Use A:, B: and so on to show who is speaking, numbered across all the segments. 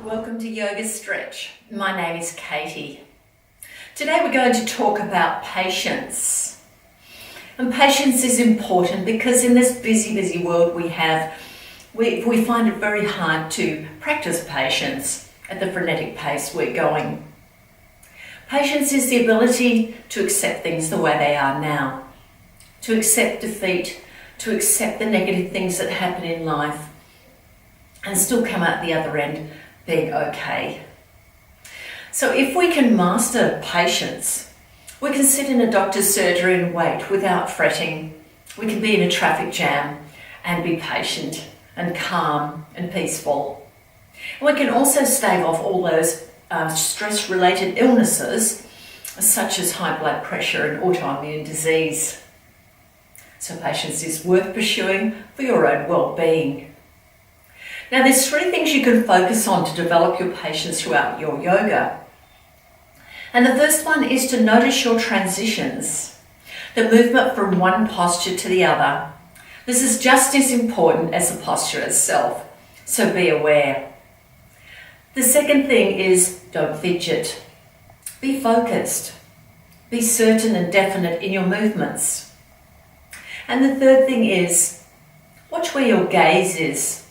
A: Welcome to Yoga Stretch. My name is Katy. Today we're going to talk about patience. And patience is important because in this busy world we find it very hard to practice patience at the frenetic pace we're going. Patience is the ability to accept things the way they are now, to accept defeat, to accept the negative things that happen in life, and still come out the other end being okay. So if we can master patience, we can sit in a doctor's surgery and wait without fretting. We can be in a traffic jam and be patient and calm and peaceful. And we can also stave off all those stress-related illnesses such as high blood pressure and autoimmune disease. So patience is worth pursuing for your own well-being. Now there's 3 things you can focus on to develop your patience throughout your yoga. And the first one is to notice your transitions, the movement from one posture to the other. This is just as important as the posture itself, so be aware. The second thing is don't fidget. Be focused. Be certain and definite in your movements. And the third thing is watch where your gaze is.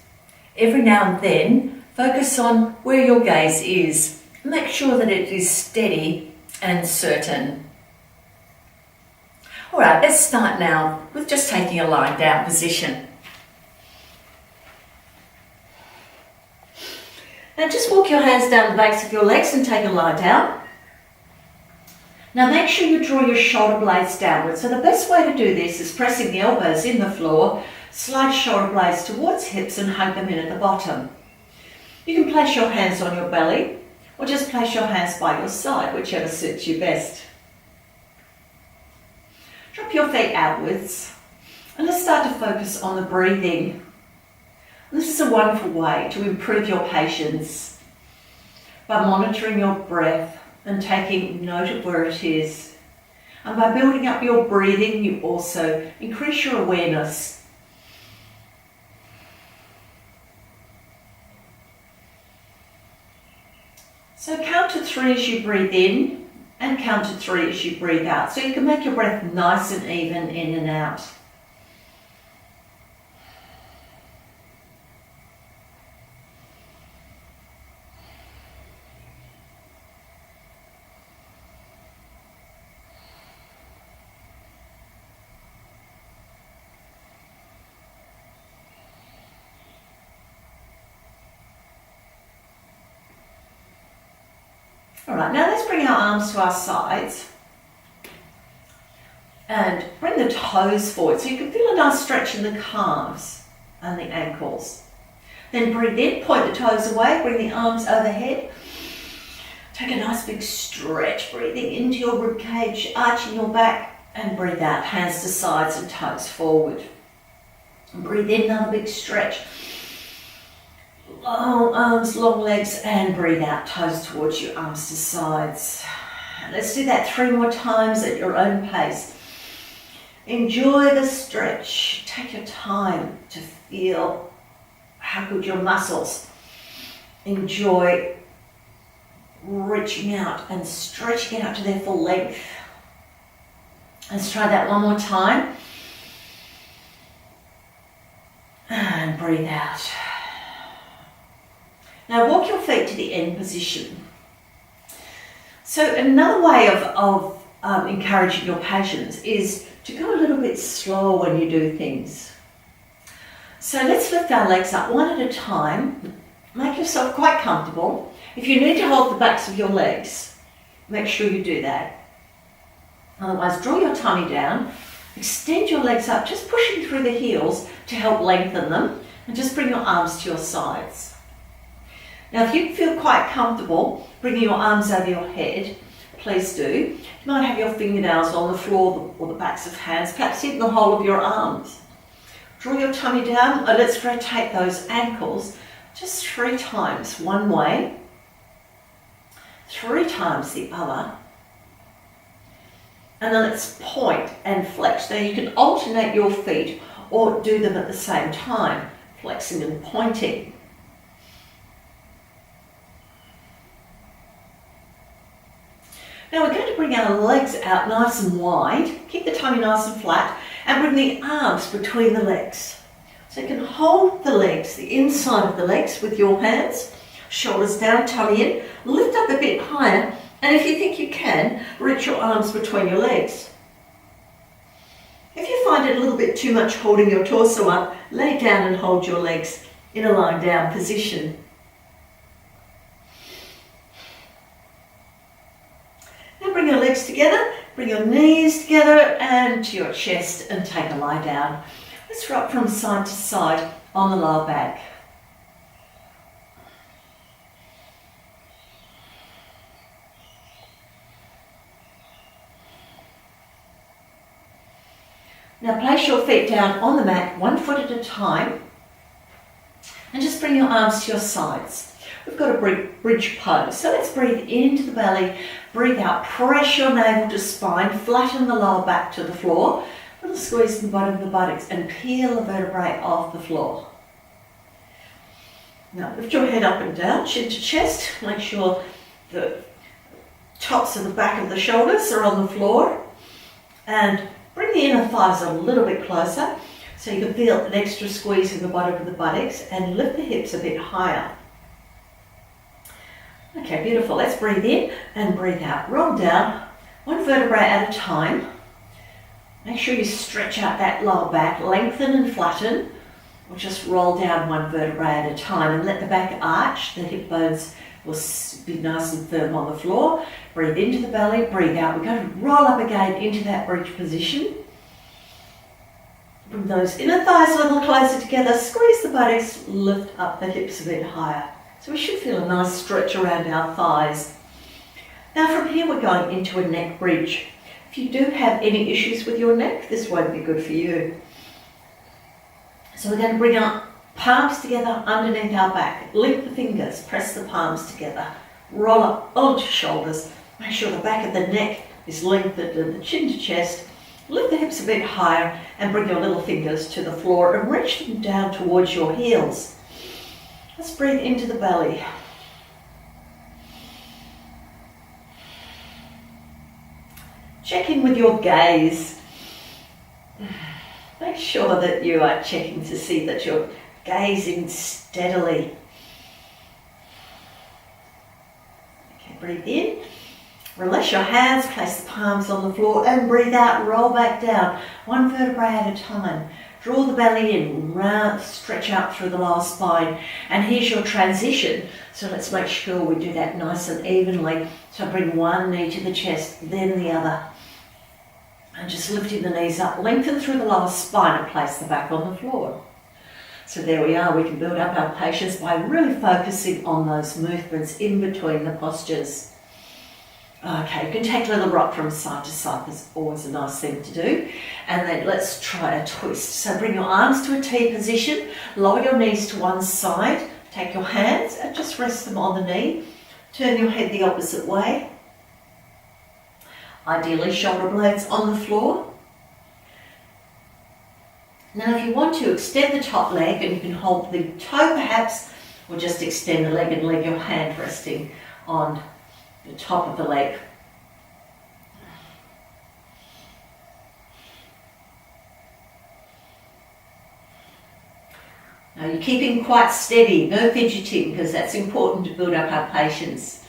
A: Every now and then, focus on where your gaze is. Make sure that it is steady and certain. All right, let's start now with just taking a lying down position. Now just walk your hands down the backs of your legs and take a lie down. Now make sure you draw your shoulder blades downwards. So the best way to do this is pressing the elbows in the floor, slide shoulder blades towards hips and hug them in at the bottom. You can place your hands on your belly or just place your hands by your side, whichever suits you best. Drop your feet outwards and let's start to focus on the breathing. This is a wonderful way to improve your patience by monitoring your breath and taking note of where it is. And by building up your breathing, you also increase your awareness. So count to 3 as you breathe in and count to 3 as you breathe out. So you can make your breath nice and even in and out. All right, now let's bring our arms to our sides and bring the toes forward so you can feel a nice stretch in the calves and the ankles. Then breathe in, point the toes away, bring the arms overhead. Take a nice big stretch, breathing into your rib cage, arching your back, and breathe out, hands to sides and toes forward. And breathe in, another big stretch. Long arms, long legs, and breathe out, toes towards you, arms to sides. Let's do that 3 more times at your own pace. Enjoy the stretch. Take your time to feel how good your muscles. Enjoy reaching out and stretching out to their full length. Let's try that 1 more time. And breathe out. Now walk your feet to the end position. So another way of encouraging your patience is to go a little bit slower when you do things. So let's lift our legs up one at a time. Make yourself quite comfortable. If you need to hold the backs of your legs, make sure you do that. Otherwise, draw your tummy down, extend your legs up, just pushing through the heels to help lengthen them, and just bring your arms to your sides. Now, if you feel quite comfortable bringing your arms over your head, please do. You might have your fingernails on the floor or the backs of hands, perhaps even the whole of your arms. Draw your tummy down, and let's rotate those ankles just 3 times one way, 3 times the other. And then let's point and flex. Now you can alternate your feet or do them at the same time, flexing and pointing.
B: Now we're going to bring our legs out nice and wide, keep the tummy nice and flat, and bring the arms between the legs. So you can hold the legs, the inside of the legs with your hands, shoulders down, tummy in, lift up a bit higher, and if you think you can, reach your arms between your legs. If you find it a little bit too much holding your torso up, lay down and hold your legs in a lying down position. Now bring your legs together, bring your knees together and to your chest and take a lie down. Let's rock from side to side on the lower back. Now place your feet down on the mat, 1 foot at a time, and just bring your arms to your sides. We've got a bridge pose, so let's breathe into the belly, breathe out, press your navel to spine, flatten the lower back to the floor, little squeeze in the bottom of the buttocks and peel the vertebrae off the floor. Now lift your head up and down, chin to chest, make sure the tops of the back of the shoulders are on the floor, and bring the inner thighs a little bit closer so you can feel an extra squeeze in the bottom of the buttocks and lift the hips a bit higher. Okay, beautiful. Let's breathe in and breathe out. Roll down, 1 vertebrae at a time. Make sure you stretch out that lower back, lengthen and flatten, or just roll down 1 vertebrae at a time and let the back arch. The hip bones will be nice and firm on the floor. Breathe into the belly, breathe out. We're going to roll up again into that bridge position. Bring those inner thighs a little closer together, squeeze the buttocks, lift up the hips a bit higher. So we should feel a nice stretch around our thighs. Now from here we're going into a neck bridge. If you do have any issues with your neck, this won't be good for you. So we're going to bring our palms together underneath our back. Link the fingers, press the palms together. Roll up onto shoulders. Make sure the back of the neck is lengthened and the chin to chest. Lift the hips a bit higher and bring your little fingers to the floor and reach them down towards your heels. Let's breathe into the belly. Check in with your gaze. Make sure that you are checking to see that you're gazing steadily. Okay, breathe in. Release your hands, place the palms on the floor and breathe out, roll back down, 1 vertebrae at a time. Draw the belly in, round, stretch out through the lower spine. And here's your transition. So let's make sure we do that nice and evenly. So bring one knee to the chest, then the other. And just lifting the knees up, lengthen through the lower spine and place the back on the floor. So there we are, we can build up our patience by really focusing on those movements in between the postures. Okay, you can take a little rock from side to side, that's always a nice thing to do. And then let's try a twist. So bring your arms to a T position, lower your knees to one side, take your hands and just rest them on the knee. Turn your head the opposite way. Ideally shoulder blades on the floor. Now if you want to, extend the top leg and you can hold the toe perhaps, or just extend the leg and leave your hand resting on the top of the leg. Now you're keeping quite steady, no fidgeting, because that's important to build up our patience.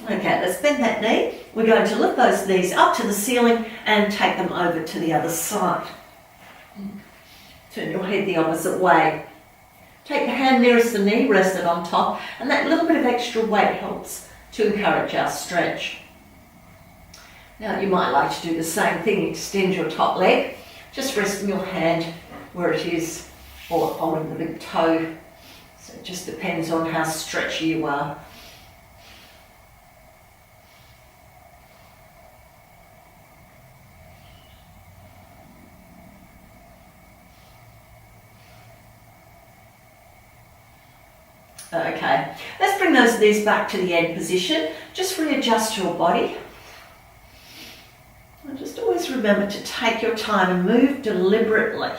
B: Okay, let's bend that knee. We're going to lift those knees up to the ceiling and take them over to the other side. Turn your head the opposite way. Take the hand nearest the knee, rest it on top, and that little bit of extra weight helps to encourage our stretch. Now you might like to do the same thing, extend your top leg, just resting your hand where it is, or holding the big toe. So it just depends on how stretchy you are. Okay, let's bring those knees back to the end position. Just readjust your body. And just always remember to take your time and move deliberately.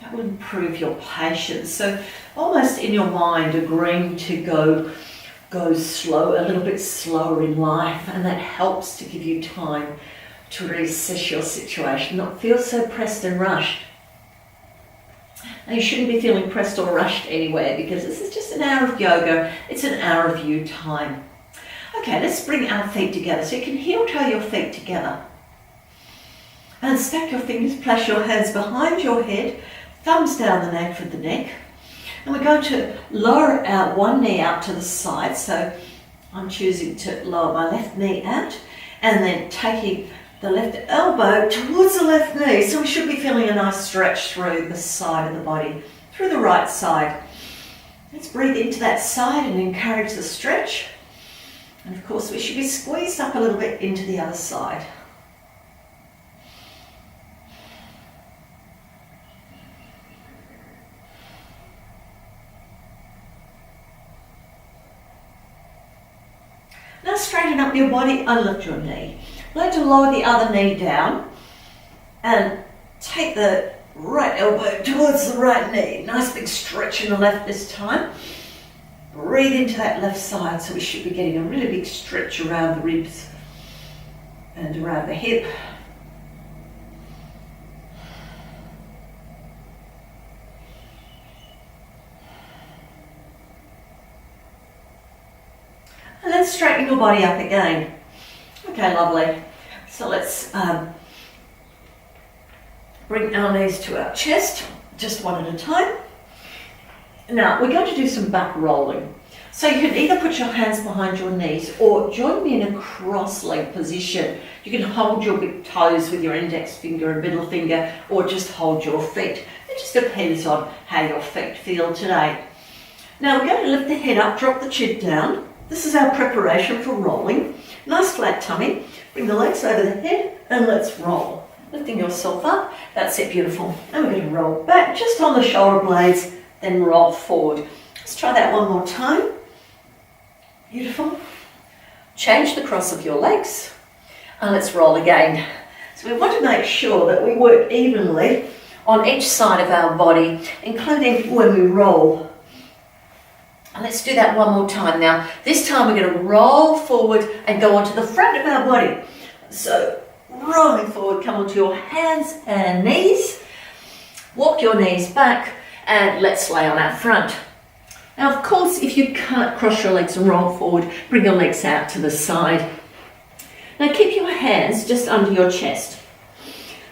B: that will improve your patience. So almost in your mind agreeing to go slow, a little bit slower in life, and that helps to give you time to reassess your situation, not feel so pressed and rushed. And you shouldn't be feeling pressed or rushed anywhere, because this is just an hour of yoga. It's an hour of you time. Okay, let's bring our feet together. So you can heel-toe your feet together. And stack your fingers, place your hands behind your head, thumbs down the nape of the neck. And we're going to lower our one knee out to the side. So I'm choosing to lower my left knee out, and then taking the left elbow towards the left knee. So we should be feeling a nice stretch through the side of the body, through the right side. Let's breathe into that side and encourage the stretch. And of course we should be squeezed up a little bit into the other side. Now straighten up your body and lift your knee. Learn to lower the other knee down and take the right elbow towards the right knee. Nice big stretch in the left this time. Breathe into that left side, so we should be getting a really big stretch around the ribs and around the hip. And then straighten your body up again. Okay, lovely. So let's bring our knees to our chest, just one at a time. Now, we're going to do some back rolling. So you can either put your hands behind your knees or join me in a cross-leg position. You can hold your big toes with your index finger and middle finger, or just hold your feet. It just depends on how your feet feel today. Now, we're going to lift the head up, drop the chin down. This is our preparation for rolling. Nice flat tummy. Bring the legs over the head and let's roll. Lifting yourself up. That's it, beautiful. And we're going to roll back just on the shoulder blades, then roll forward. Let's try that one more time. Beautiful. Change the cross of your legs and let's roll again. So we want to make sure that we work evenly on each side of our body, including when we roll. And let's do that one more time now. This time we're going to roll forward and go onto the front of our body. So rolling forward, come onto your hands and knees. Walk your knees back and let's lay on our front. Now, of course, if you can't cross your legs and roll forward, bring your legs out to the side. Now keep your hands just under your chest.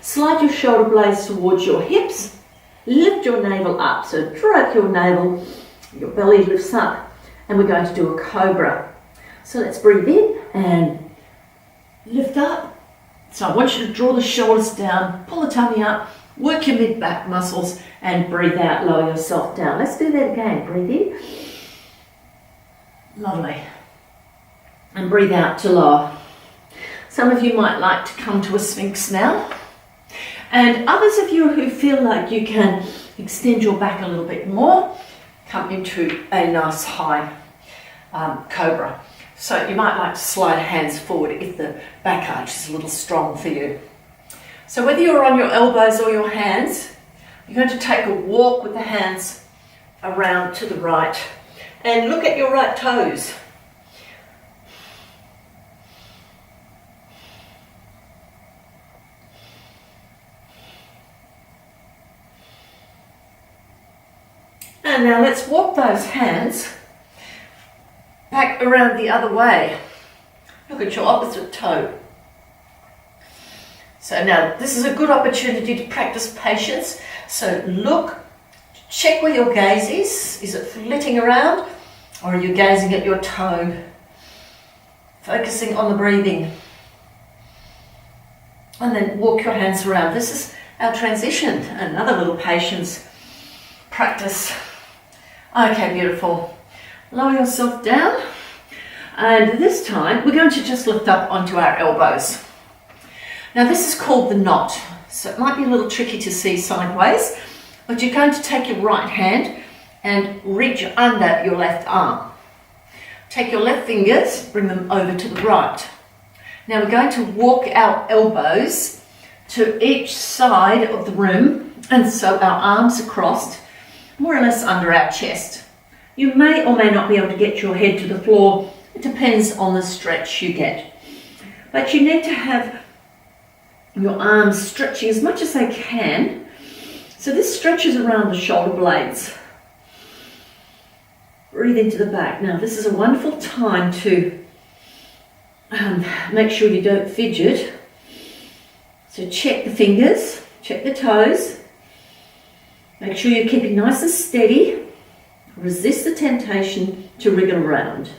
B: Slide your shoulder blades towards your hips. Lift your navel up, so drop your navel. Your belly lifts up, and we're going to do a cobra. So let's breathe in and lift up. So I want you to draw the shoulders down, pull the tummy up, work your mid-back muscles, and breathe out, lower yourself down. Let's do that again. Breathe in. Lovely. And breathe out to lower. Some of you might like to come to a sphinx now. And others of you who feel like you can extend your back a little bit more, come into a nice high cobra. So you might like to slide hands forward if the back arch is a little strong for you. So whether you're on your elbows or your hands, you're going to take a walk with the hands around to the right and look at your right toes. And now let's walk those hands back around the other way. Look at your opposite toe. So now this is a good opportunity to practice patience. So look, check where your gaze is. Is it flitting around or are you gazing at your toe? Focusing on the breathing. And then walk your hands around. This is our transition, another little patience practice. Okay, beautiful. Lower yourself down. And this time we're going to just lift up onto our elbows. Now this is called the knot. So it might be a little tricky to see sideways, but you're going to take your right hand and reach under your left arm. Take your left fingers, bring them over to the right. Now we're going to walk our elbows to each side of the room
A: And so our arms are crossed, more or less under our chest. You may or may not be able to get your head to the floor. It depends on the stretch you get. But you need to have your arms stretching as much as they can. So this stretches around the shoulder blades. Breathe into the back. Now this is a wonderful time to make sure you don't fidget. So check the fingers, check the toes. Make sure you're keeping nice and steady. Resist the temptation to wriggle around.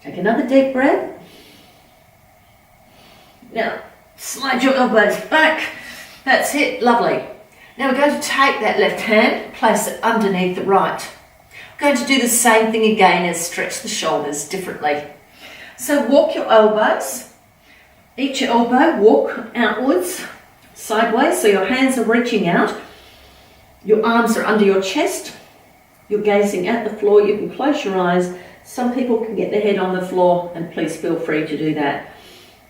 A: Take another deep breath. Now, slide your elbows back. That's it, lovely. Now we're going to take that left hand, place it underneath the right. We're going to do the same thing again as stretch the shoulders differently. So walk your elbows. Each elbow walk outwards, sideways, so your hands are reaching out. Your arms are under your chest. You're gazing at the floor. You can close your eyes. Some people can get their head on the floor, and please feel free to do that.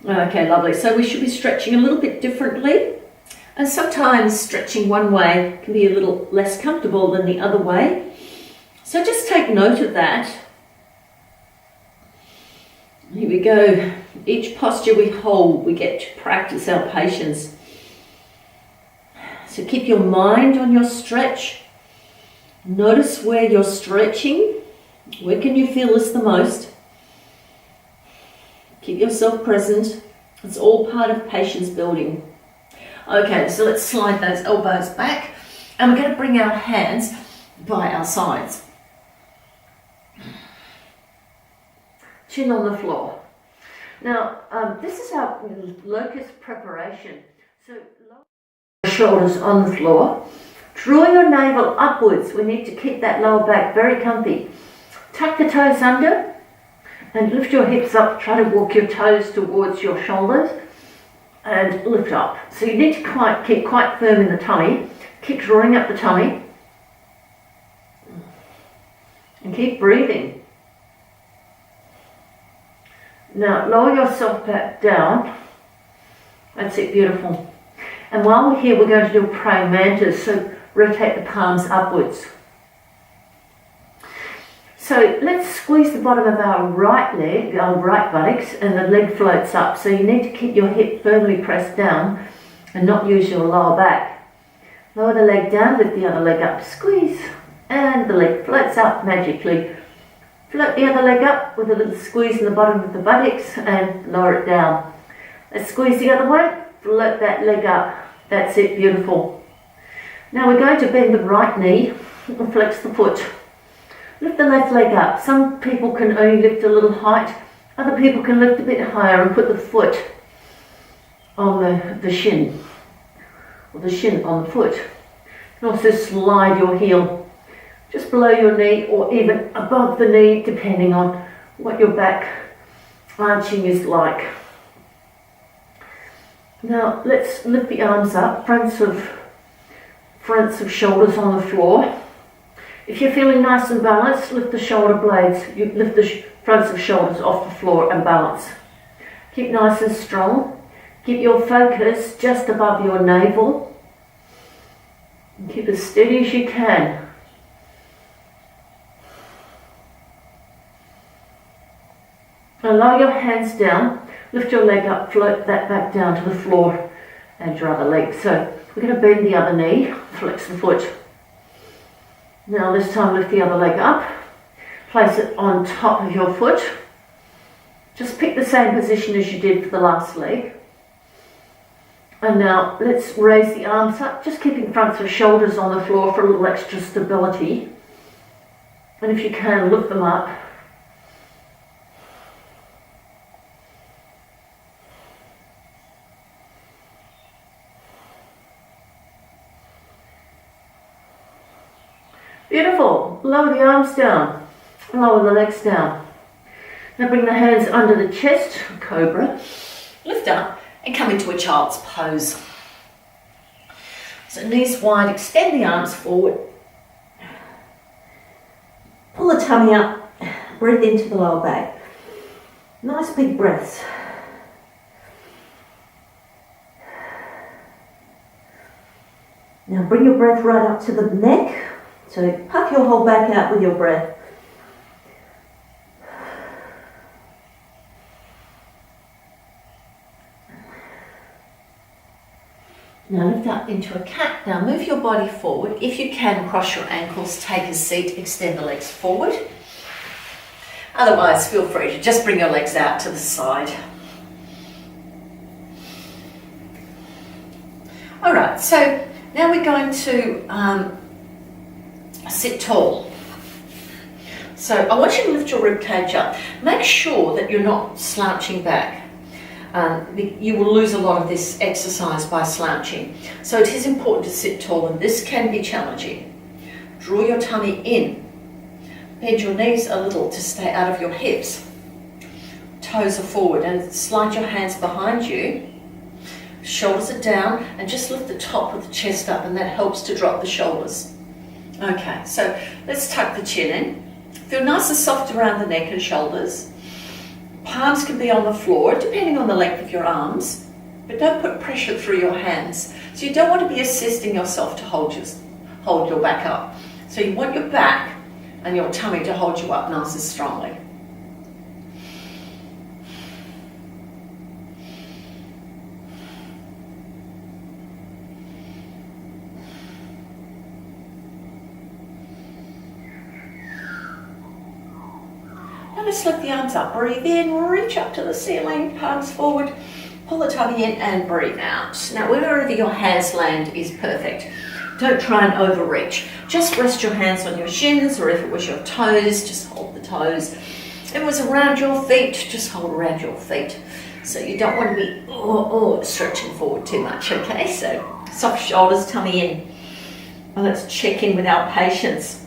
A: Okay, lovely. So we should be stretching a little bit differently. And sometimes stretching one way can be a little less comfortable than the other way. So just take note of that. Here we go. Each posture we hold, we get to practice our patience. So keep your mind on your stretch. Notice where you're stretching. Where can you feel this the most? Keep yourself present. It's all part of patience building. Okay, so let's slide those elbows back, and we're going to bring our hands by our sides. Chin on the floor. Now, this is our locust preparation. So lower your shoulders on the floor. Draw your navel upwards. We need to keep that lower back very comfy. Tuck the toes under and lift your hips up. Try to walk your toes towards your shoulders and lift up. So you need to keep quite firm in the tummy. Keep drawing up the tummy and keep breathing. Now lower yourself back down. That's it, beautiful. And while we're here, we're going to do a praying mantis. So rotate the palms upwards. So let's squeeze the bottom of our right leg, our right buttocks, and the leg floats up. So you need to keep your hip firmly pressed down and not use your lower back. Lower the leg down, lift the other leg up, squeeze, and the leg floats up magically. Float the other leg up with a little squeeze in the bottom of the buttocks and lower it down. Let's squeeze the other way, float that leg up. That's it, beautiful. Now we're going to bend the right knee and flex the foot. Lift the left leg up. Some people can only lift a little height. Other people can lift a bit higher and put the foot on the shin, or the shin on the foot. You can also slide your heel just below your knee or even above the knee, depending on what your back arching is like. Now let's lift the arms up, fronts of shoulders on the floor. If you're feeling nice and balanced, lift the shoulder blades, you lift the fronts of shoulders off the floor and balance. Keep nice and strong. Keep your focus just above your navel. And keep as steady as you can. And lower your hands down, lift your leg up, float that back down to the floor and your other leg. So we're going to bend the other knee, flex the foot. Now this time lift the other leg up, place it on top of your foot. Just pick the same position as you did for the last leg. And now let's raise the arms up, just keeping fronts of shoulders on the floor for a little extra stability. And if you can, lift them up. Beautiful. Lower the arms down. Lower the legs down. Now bring the hands under the chest, cobra. Lift up and come into a child's pose. So knees wide, extend the arms forward. Pull the tummy up, breathe into the lower back. Nice big breaths.
B: Now bring your breath right up to the neck. So puff your whole back out with your breath. Now lift up into a cat. Now move your body forward. If you can, cross your ankles, take a seat, extend the legs forward. Otherwise, feel free to just bring your legs out to the side. All right, so now we're going to sit tall. So I want you to lift your rib cage up. Make sure that you're not slouching back. You will lose a lot of this exercise by slouching. So it is important to sit tall, and this can be challenging. Draw your tummy in. Bend your knees a little to stay out of your hips. Toes are forward, and slide your hands behind you. Shoulders are down, and just lift the top of the chest up, and that helps to drop the shoulders. Okay, so let's tuck the chin in. Feel nice and soft around the neck and shoulders. Palms can be on the floor, depending on the length of your arms, but don't put pressure through your hands. So you don't want to be assisting yourself to hold your back up. So you want your back and your tummy to hold you up nice and strongly. Now let's lift the arms up. Breathe in, reach up to the ceiling, palms forward, pull the tummy in and breathe out. Now wherever your hands land is perfect. Don't try and overreach. Just rest your hands on your shins, or if it was your toes, just hold the toes. If it was around your feet, just hold around your feet. So you don't want to be stretching forward too much, okay? So soft shoulders, tummy in. And let's check in with our patience.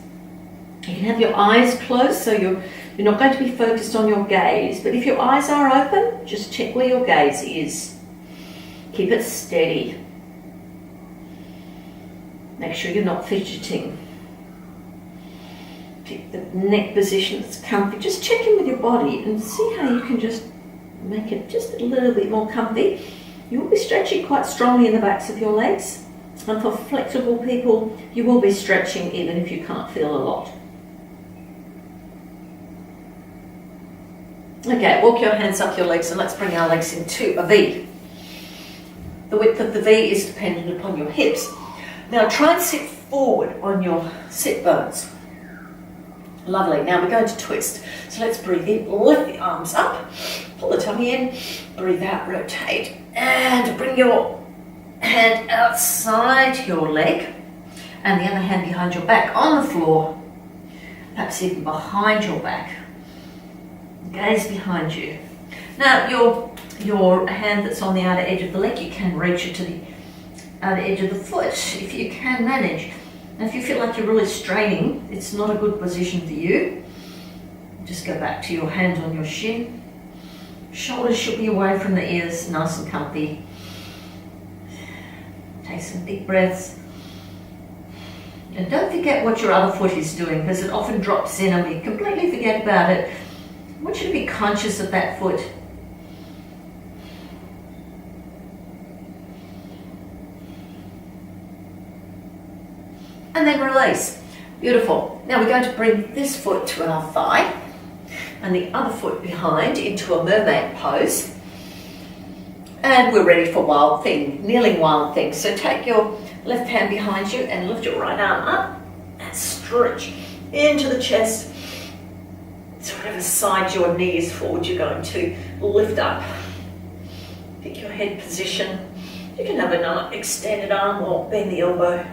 B: You can have your eyes closed, so you're not going to be focused on your gaze, but if your eyes are open, just check where your gaze is. Keep it steady. Make sure you're not fidgeting. Pick the neck position that's comfy. Just check in with your body and see how you can just make it just a little bit more comfy. You will be stretching quite strongly in the backs of your legs. And for flexible people, you will be stretching even if you can't feel a lot. Okay, walk your hands up your legs and let's bring our legs into a V. The width of the V is dependent upon your hips. Now try and sit forward on your sit bones. Lovely, now we're going to twist. So let's breathe in, lift the arms up, pull the tummy in, breathe out, rotate, and bring your hand outside your leg and the other hand behind your back on the floor, perhaps even behind your back. Gaze behind you. Now your hand that's on the outer edge of the leg, you can reach it to the outer edge of the foot if you can manage. And if you feel like you're really straining, it's not a good position for you. Just go back to your hand on your shin. Shoulders should be away from the ears, nice and comfy. Take some big breaths. And don't forget what your other foot is doing, because it often drops in and we completely forget about it. I want you to be conscious of that foot. And then release. Beautiful. Now we're going to bring this foot to our thigh and the other foot behind into a mermaid pose. And we're ready for wild thing, kneeling wild thing. So take your left hand behind you and lift your right arm up and stretch into the chest. So whatever side your knee is forward, you're going to lift up. Pick your head position. You can have another extended arm or bend the elbow.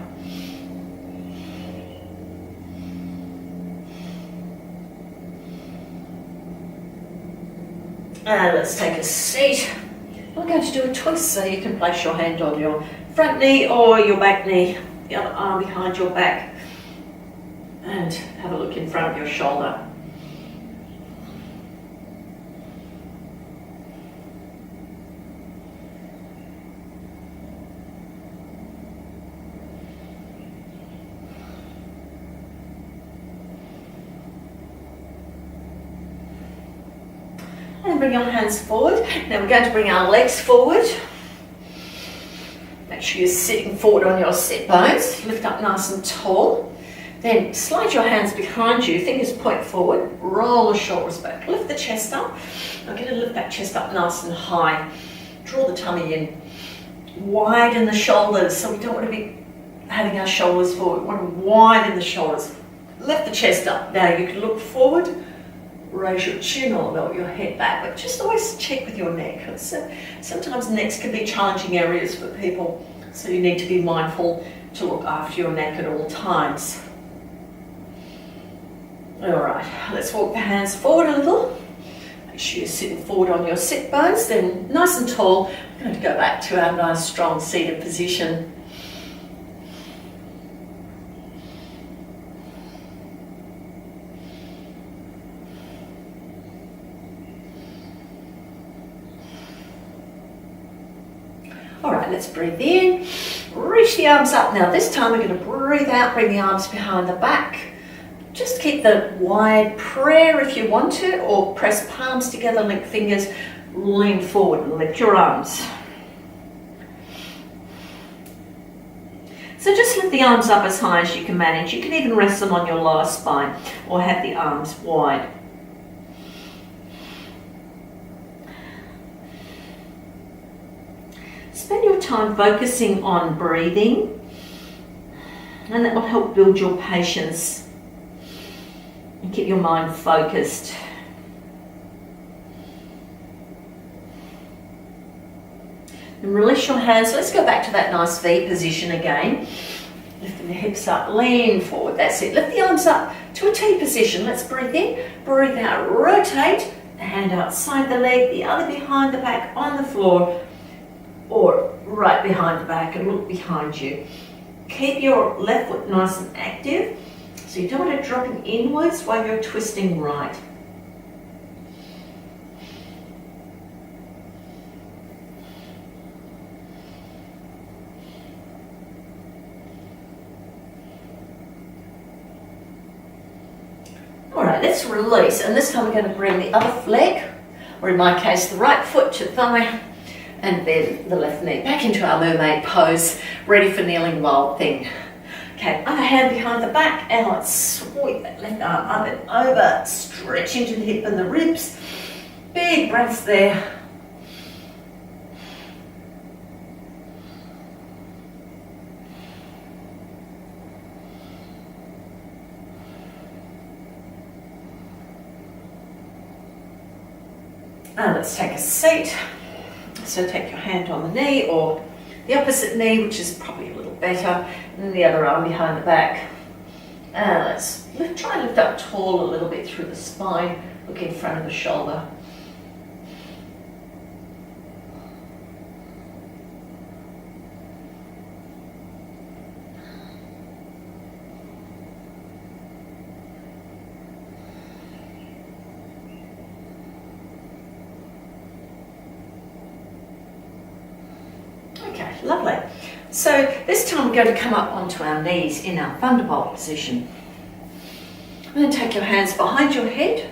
B: And let's take a seat. We're going to do a twist, so you can place your hand on your front knee or your back knee, the other arm behind your back, and have a look in front of your shoulder. And bring your hands forward. Now we're going to bring our legs forward. Make
A: sure you're sitting forward on your sit bones. Lift up nice and tall. Then slide your hands behind you, fingers point forward, roll the shoulders back, lift the chest up. I'm going to lift that chest up nice and high. Draw the tummy in. Widen the shoulders, so we don't want to be having our shoulders forward. We want to widen the shoulders. Lift the chest up. Now you can look forward, raise your chin or melt your head back, but just always check with your neck. Sometimes necks can be challenging areas for people, so you need to be mindful to look after your neck at all times. Alright, let's walk the hands forward a little. Make sure you're sitting forward on your sit bones, then nice and tall. We're going to go back to our nice strong seated position. Alright, let's breathe in, reach the arms up. Now this time we're going to breathe out, bring the arms behind the back. Just keep the wide prayer if you want to, or press palms together, link fingers, lean forward and lift your arms. So just lift the arms up as high as you can manage. You can even rest them on your lower spine or have the arms wide. Spend your time focusing on breathing, and that will help build your patience and keep your mind focused. And release your hands. Let's go back to that nice V position again. Lifting the hips up, lean forward. That's it. Lift the arms up to a T position. Let's breathe in, breathe out, rotate. The hand outside the leg, the other behind the back on the floor, or right behind the back, and look behind you. Keep your left foot nice and active, so you don't want it dropping inwards while you're twisting right. Alright, let's release, and this time we're going to bring the other leg, or in my case the right foot to thigh, and then the left knee back into our mermaid pose, ready for kneeling wild thing. Okay, other hand behind the back, and let's sweep that left arm up and over, stretch into the hip and the ribs. Big breaths there. Now let's take a seat. So take your hand on the knee or the opposite knee, which is probably a little better, and the other arm behind the back. And let's try and lift up tall a little bit through the spine, look in front of the shoulder. Okay, lovely. So this time we're going to come up onto our knees in our thunderbolt position. And then take your hands behind your head,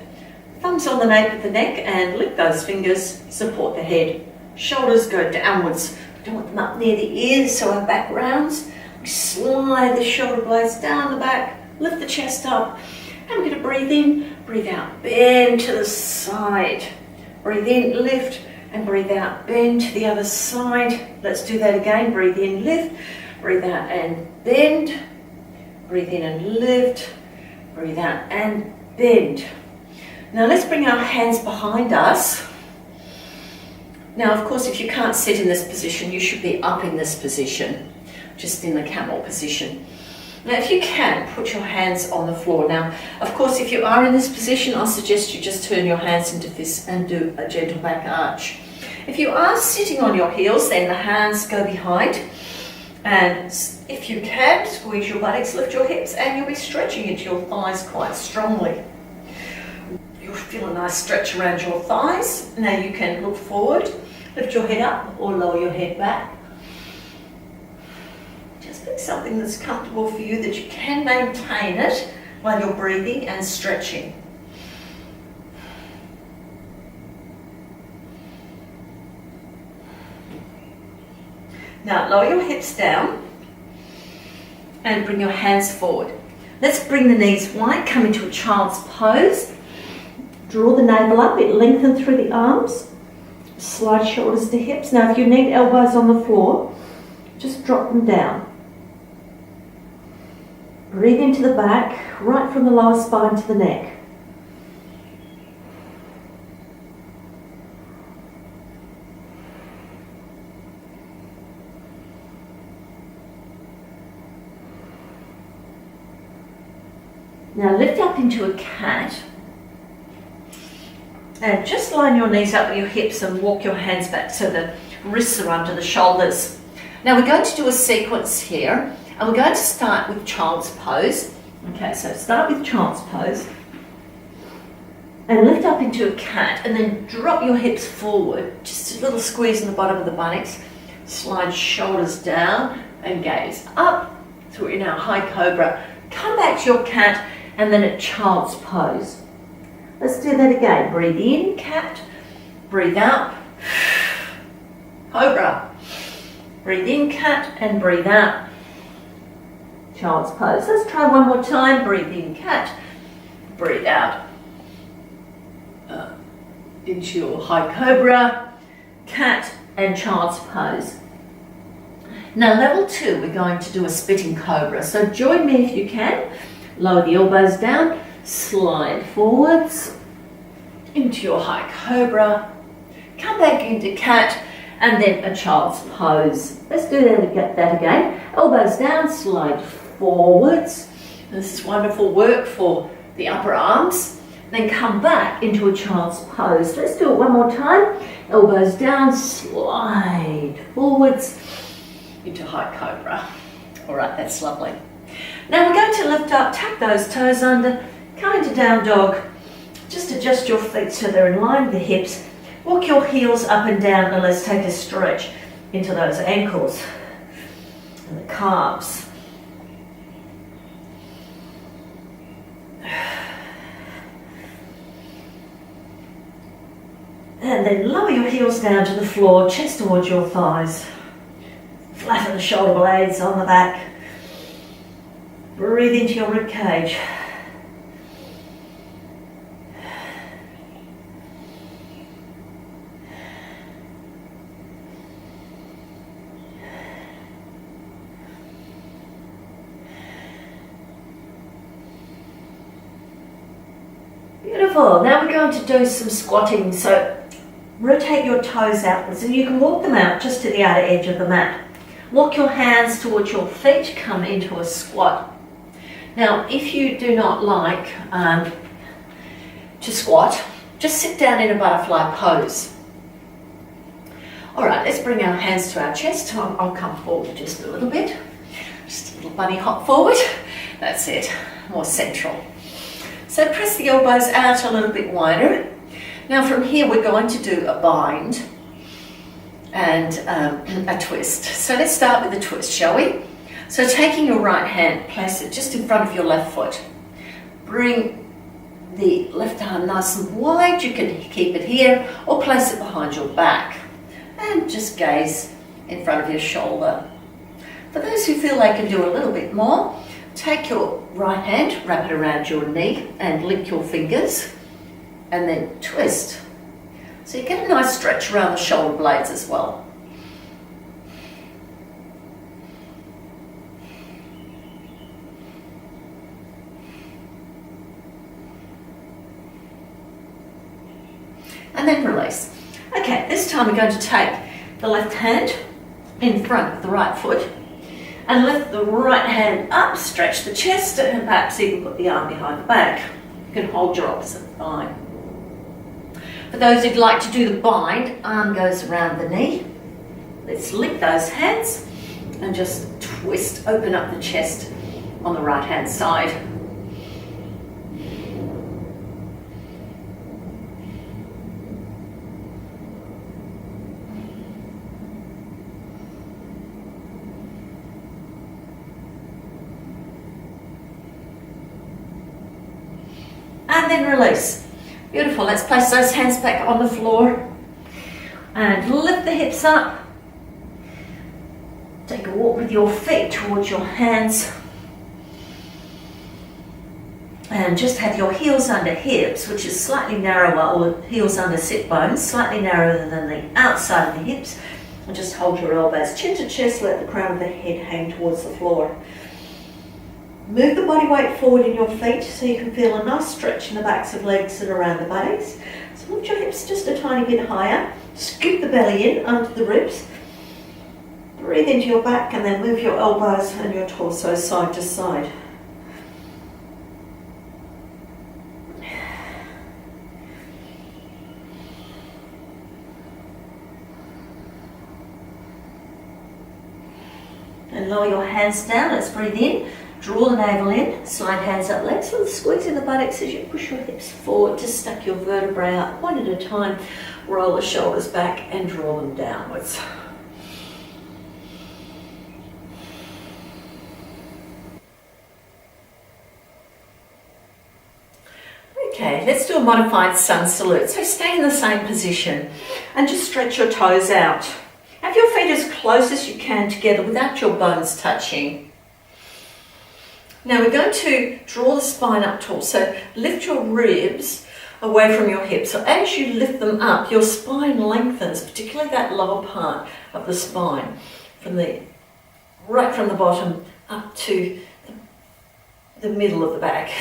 A: thumbs on the nape of the neck, and lift those fingers, support the head. Shoulders go downwards. We don't want them up near the ears, so our back rounds. We slide the shoulder blades down the back, lift the chest up, and we're going to breathe in, breathe out, bend to the side. Breathe in, lift, and breathe out, bend to the other side. Let's do that again. Breathe in, lift, breathe out and bend. Breathe in and lift, breathe out and bend. Now let's bring our hands behind us. Now of course if you can't sit in this position, you should be up in this position, just in the camel position. Now if you can, put your hands on the floor. Now of course if you are in this position, I'll suggest you just turn your hands into fists and do a gentle back arch. If you are sitting on your heels, then the hands go behind, and if you can, squeeze your buttocks, lift your hips, and you'll be stretching into your thighs quite strongly. You'll feel a nice stretch around your thighs. Now you can look forward, lift your head up or lower your head back. Just pick something that's comfortable for you that you can maintain it while you're breathing and stretching.
B: Now lower your hips down and bring your hands forward. Let's bring the knees wide, come into a child's pose. Draw the navel up, it lengthens through the arms. Slide shoulders to hips. Now if you need elbows on the floor, just drop them down. Breathe into the back, right from the lower spine to the neck. Now lift up into a cat. And just line your knees up with your hips and walk your hands back so the wrists are under the shoulders. Now we're going to do a sequence here, and we're going to start with child's pose. Okay, so start with child's pose. And lift up into a cat, and then drop your hips forward. Just a little squeeze in the bottom of the buttocks. Slide shoulders down and gaze up. So we're in our high cobra. Come back to your cat, and then a child's pose. Let's do that again. Breathe in, cat. Breathe out, cobra. Breathe in, cat, and breathe out, child's pose. Let's try one more time. Breathe in, cat. Breathe out into your high cobra, cat, and child's pose. Now level 2, we're going to do a spitting cobra. So join me if you can. Lower the elbows down. Slide forwards into your high cobra, come back into cat, and then a child's pose. Let's do that again. Elbows down, slide forwards. This is wonderful work for the upper arms. Then come back into a child's pose. Let's do it one more time. Elbows down, slide forwards into high cobra. All right, that's lovely. Now we're going to lift up, tuck those toes under, come into down dog. Just adjust your feet so they're in line with the hips. Walk your heels up and down, and let's take a stretch into those ankles and the calves. And then lower your heels down to the floor, chest towards your thighs. Flatten the shoulder blades on the back. Breathe into your rib cage. Beautiful. Now we're going to do some squatting. So rotate your toes outwards, and you can walk them out just to the outer edge of the mat. Walk your hands towards your feet, come into a squat. Now, if you do not like to squat, just sit down in a butterfly pose. All right, let's bring our hands to our chest. I'll come forward just a little bit. Just a little bunny hop forward. That's it, more central. So press the elbows out a little bit wider. Now from here we're going to do a bind and a twist. So let's start with the twist, shall we? So taking your right hand, place it just in front of your left foot. Bring the left arm nice and wide. You can keep it here or place it behind your back. And just gaze in front of your shoulder. For those who feel they can do a little bit more, take your right hand, wrap it around your knee and link your fingers and then twist. So you get a nice stretch around the shoulder blades as well. And then release. Okay, this time we're going to take the left hand in front of the right foot and lift the right hand up, stretch the chest, and perhaps even put the arm behind the back. You can hold your opposite thigh. For those who'd like to do the bind, arm goes around the knee. Let's link those hands and just twist, open up the chest on the right hand side. And then release. Beautiful. Let's place those hands back on the floor and lift the hips up. Take a walk with your feet towards your hands. And just have your heels under hips, which is slightly narrower, or heels under sit bones, slightly narrower than the outside of the hips. And just hold your elbows chin to chest, let the crown of the head hang towards the floor. Move the body weight forward in your feet so you can feel a nice stretch in the backs of legs and around the buttocks. So lift your hips just a tiny bit higher. Scoop the belly in under the ribs. Breathe into your back and then move your elbows and your torso side to side. And lower your hands down. Let's breathe in. Draw the navel in. Slide hands up legs. Little squeeze in the buttocks as you push your hips forward. Just stack your vertebrae out one at a time. Roll the shoulders back and draw them downwards. Okay, let's do a modified sun salute. So stay in the same position and just stretch your toes out. Have your feet as close as you can together without your bones touching. Now we're going to draw the spine up tall. So lift your ribs away from your hips. So as you lift them up, your spine lengthens, particularly that lower part of the spine, right from the bottom up to the middle of the back.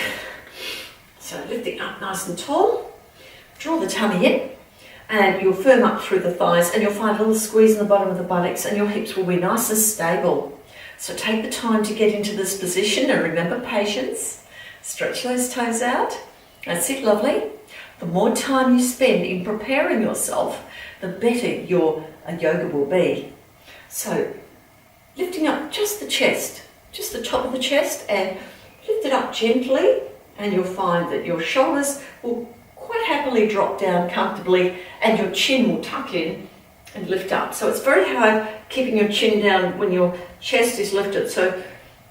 B: So lifting up nice and tall, draw the tummy in, and you'll firm up through the thighs, and you'll find a little squeeze in the bottom of the buttocks, and your hips will be nice and stable. So take the time to get into this position, and remember patience. Stretch those toes out. That's it, lovely. The more time you spend in preparing yourself, the better your yoga will be. So lifting up just the chest, just the top of the chest, and lift it up gently, and you'll find that your shoulders will quite happily drop down comfortably, and your chin will tuck in and lift up. So it's very hard keeping your chin down when your chest is lifted. So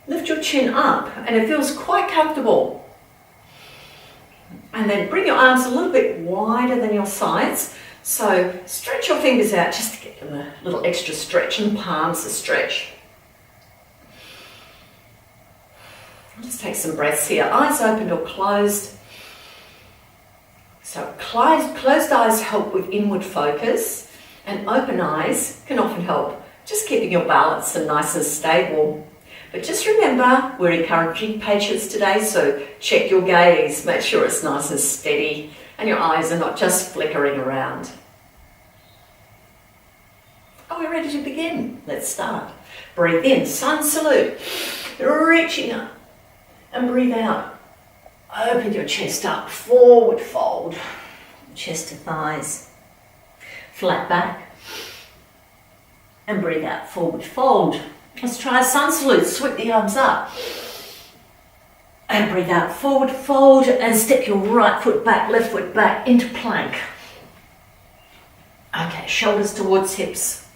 B: lift your chin up, and it feels quite comfortable. And then bring your arms a little bit wider than your sides. So stretch your fingers out just to get them a little extra stretch, and the palms a stretch. Just take some breaths here. Eyes opened or closed. So closed eyes help with inward focus, and open eyes can often help just keeping your balance and nice and stable. But just remember, we're encouraging patience today, so check your gaze, make sure it's nice and steady, and your eyes are not just flickering around. Are we ready to begin? Let's start. Breathe in, sun salute, reaching up. And breathe out. Open your chest up, forward fold. Chest to thighs. Flat back. And breathe out, forward fold. Let's try a sun salute. Sweep the arms up. And breathe out, forward fold. And step your right foot back, left foot back into plank. Okay, shoulders towards hips.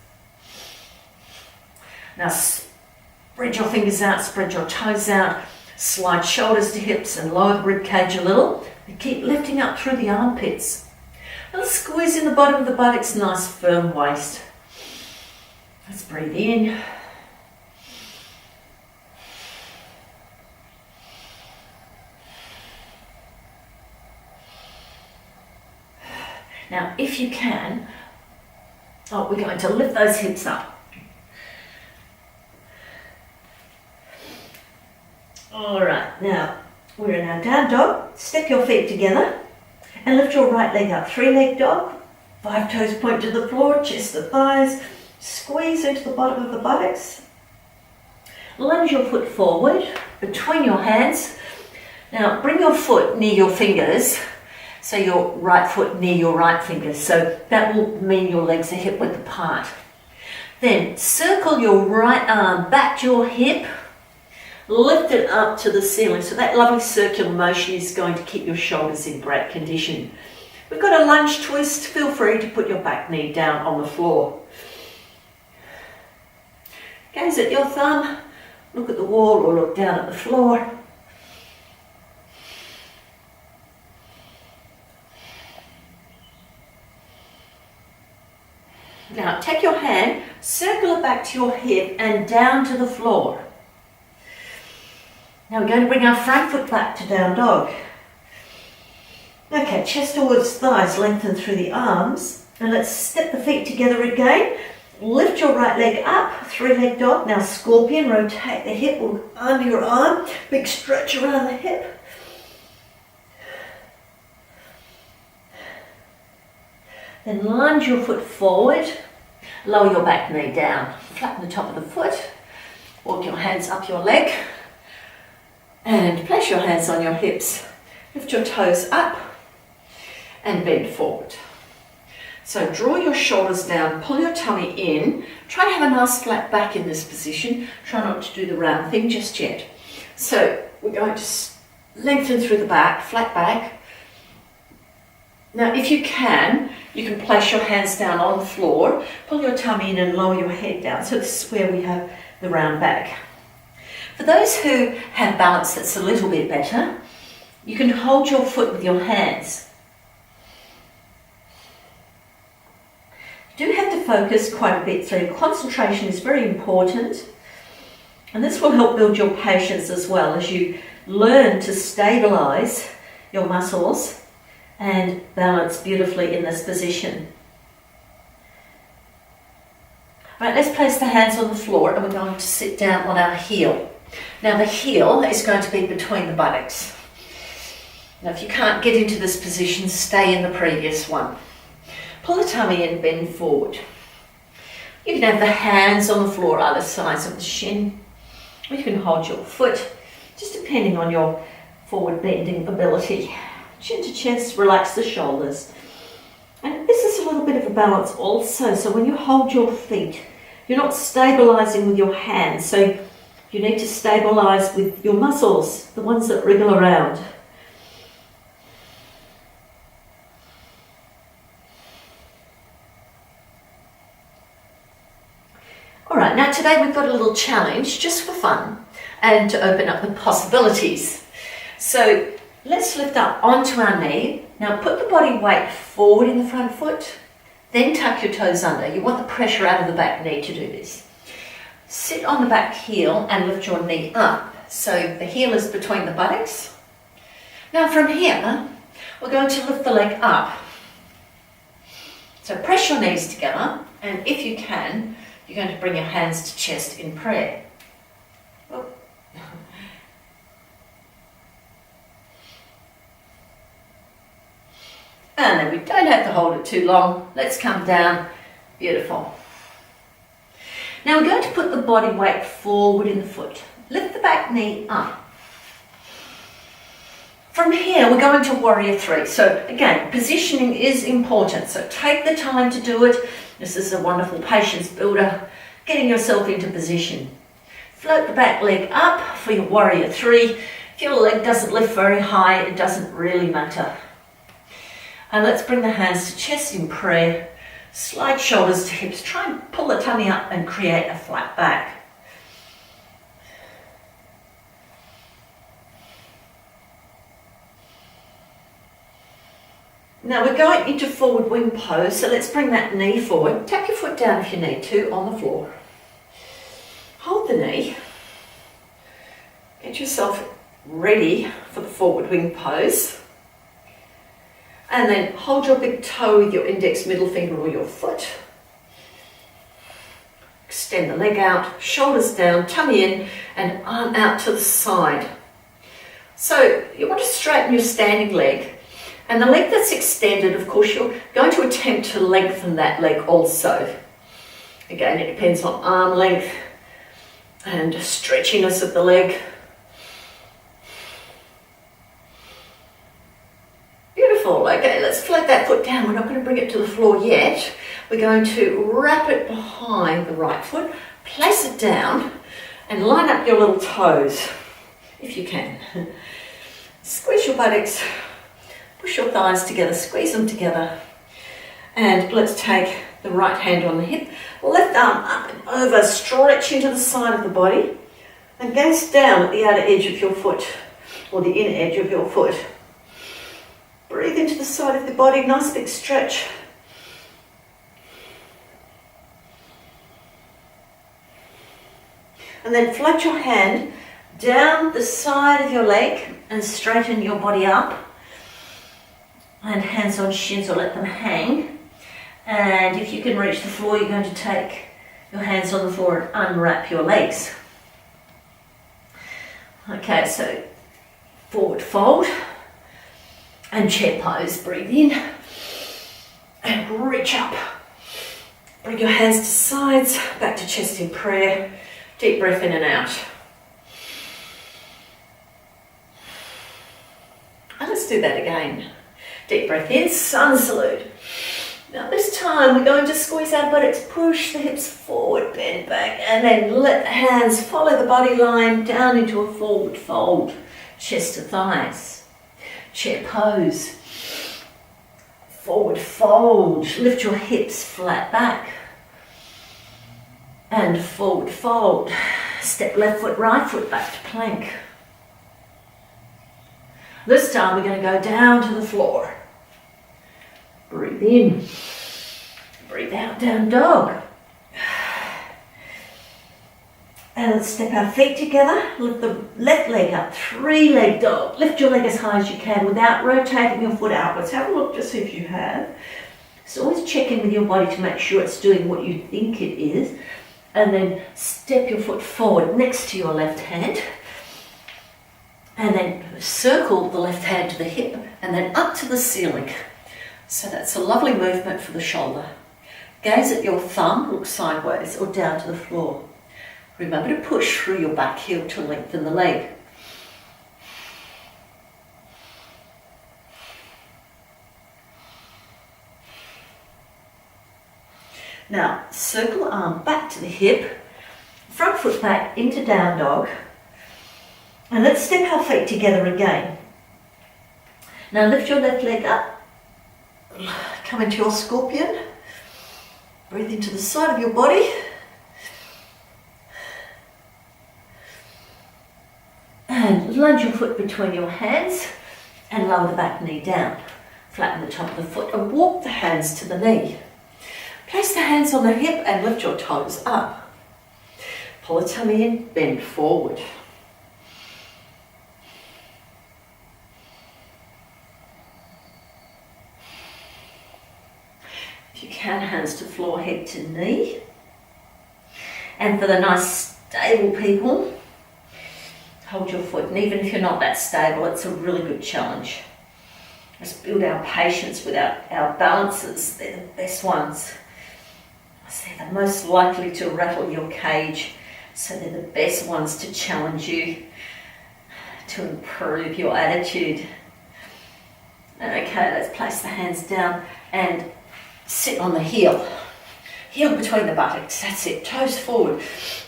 B: Now spread your fingers out, spread your toes out. Slide shoulders to hips and lower the rib cage a little. And keep lifting up through the armpits. A little squeeze in the bottom of the buttocks, nice firm waist. Let's breathe in. Now, if you can, we're going to lift those hips up. Alright, now we're in our down dog. Step your feet together and lift your right leg up. 3-leg dog. 5 toes point to the floor, chest to thighs. Squeeze into the bottom of the buttocks. Lunge your foot forward between your hands. Now bring your foot near your fingers. So your right foot near your right fingers. So that will mean your legs are hip width apart. Then circle your right arm back to your hip. Lift it up to the ceiling. So that lovely circular motion is going to keep your shoulders in great condition. We've got a lunge twist. Feel free to put your back knee down on the floor. Gaze at your thumb. Look at the wall or look down at the floor. Now take your hand, Circle it back to your hip and down to the floor. Now we're going to bring our front foot back to down dog. Okay, chest towards thighs, lengthen through the arms. And let's step the feet together again. Lift your right leg up, three-leg dog. Now scorpion, rotate the hip under your arm. Big stretch around the hip. Then lunge your foot forward. Lower your back knee down. Flatten the top of the foot. Walk your hands up your leg. And place your hands on your hips. Lift your toes up and bend forward. So draw your shoulders down, pull your tummy in. Try to have a nice flat back in this position. Try not to do the round thing just yet. So we're going to lengthen through the back, flat back. Now if you can place your hands down on the floor, pull your tummy in and lower your head down. So this is where we have the round back. For those who have balance that's a little bit better, you can hold your foot with your hands. You do have to focus quite a bit, so concentration is very important. And this will help build your patience as well as you learn to stabilize your muscles and balance beautifully in this position. All right, let's place the hands on the floor and we're going to sit down on our heel. Now the heel is going to be between the buttocks. Now if you can't get into this position, stay in the previous one. Pull the tummy in, bend forward. You can have the hands on the floor either sides of the shin, or you can hold your foot, just depending on your forward bending ability. Chin to chest, relax the shoulders. And this is a little bit of a balance also, so when you hold your feet, you're not stabilizing with your hands, so you need to stabilize with your muscles, the ones that wriggle around. All right, now today we've got a little challenge just for fun and to open up the possibilities. So let's lift up onto our knee. Now put the body weight forward in the front foot, then tuck your toes under. You want the pressure out of the back knee to do this. Sit on the back heel and lift your knee up. So the heel is between the buttocks. Now from here, we're going to lift the leg up. So press your knees together, and if you can, you're going to bring your hands to chest in prayer. Oh. And then we don't have to hold it too long. Let's come down. Beautiful. Now we're going to put the body weight forward in the foot. Lift the back knee up. From here, we're going to warrior three. So again, positioning is important. So take the time to do it. This is a wonderful patience builder, getting yourself into position. Float the back leg up for your warrior three. If your leg doesn't lift very high, it doesn't really matter. And let's bring the hands to chest in prayer. Slide shoulders to hips. Try and pull the tummy up and create a flat back. Now we're going into forward wing pose, so let's bring that knee forward. Tap your foot down if you need to on the floor. Hold the knee. Get yourself ready for the forward wing pose. And then hold your big toe with your index, middle finger or your foot. Extend the leg out, shoulders down, tummy in, and arm out to the side. So you want to straighten your standing leg. And the leg that's extended, of course, you're going to attempt to lengthen that leg also. Again, it depends on arm length and stretchiness of the leg. Beautiful. Okay, let's float that foot down. We're not going to bring it to the floor yet. We're going to wrap it behind the right foot, place it down, and line up your little toes, if you can. Squeeze your buttocks. Push your thighs together, squeeze them together. And let's take the right hand on the hip, left arm up and over, stretch into the side of the body, and gaze down at the outer edge of your foot, or the inner edge of your foot. Breathe into the side of the body, nice big stretch. And then float your hand down the side of your leg and straighten your body up. And hands on shins or let them hang. And if you can reach the floor, you're going to take your hands on the floor and unwrap your legs. Okay, so forward fold and chair pose. Breathe in and reach up. Bring your hands to sides, back to chest in prayer. Deep breath in and out. And let's do that again. Deep breath in, sun salute. Now this time we're going to squeeze our buttocks, push the hips forward, bend back, and then let the hands follow the body line down into a forward fold. Chest to thighs. Chair pose. Forward fold. Lift your hips flat back. And forward fold. Step left foot, right foot back to plank. This time we're going to go down to the floor. Breathe in. Breathe out, down dog. And let's step our feet together. Lift the left leg up, 3-leg dog. Lift your leg as high as you can without rotating your foot outwards. Have a look to see if you have. So always check in with your body to make sure it's doing what you think it is. And then step your foot forward next to your left hand. And then circle the left hand to the hip and then up to the ceiling. So that's a lovely movement for the shoulder. Gaze at your thumb, look sideways or down to the floor. Remember to push through your back heel to lengthen the leg. Now, circle arm back to the hip, front foot back into down dog. And let's step our feet together again. Now lift your left leg up. Come into your scorpion. Breathe into the side of your body. And lunge your foot between your hands and lower the back knee down. Flatten the top of the foot and walk the hands to the knee. Place the hands on the hip and lift your toes up. Pull the tummy in, bend forward. If you can, hands to floor, head to knee. And for the nice stable people, hold your foot. And even if you're not that stable, it's a really good challenge. Let's build our patience with our balances. They're the best ones. They're the most likely to rattle your cage. So they're the best ones to challenge you, to improve your attitude. Okay, let's place the hands down and sit on the heel. Heel between the buttocks, that's it. Toes forward.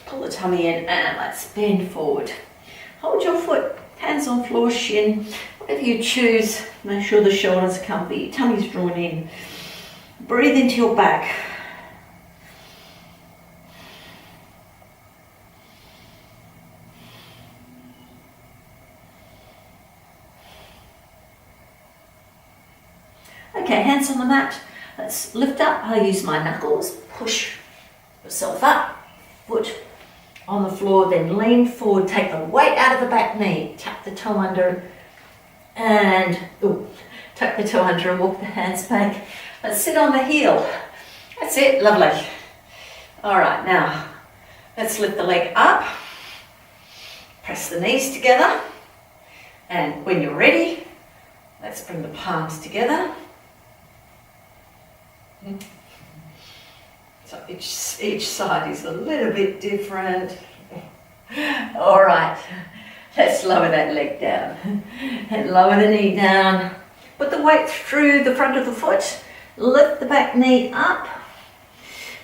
B: Pull the tummy in and let's bend forward. Hold your foot, hands on floor, shin. Whatever you choose, make sure the shoulders are comfy, tummy's drawn in. Breathe into your back. Okay, hands on the mat. Let's lift up. I use my knuckles. Push yourself up. Foot on the floor, then lean forward. Take the weight out of the back knee. Tuck the toe under and tuck the toe under and walk the hands back. Let's sit on the heel. That's it. Lovely. All right, now let's lift the leg up. Press the knees together. And when you're ready, let's bring the palms together. So each side is a little bit different. All right, let's lower that leg down and lower the knee down. Put the weight through the front of the foot. Lift the back knee up.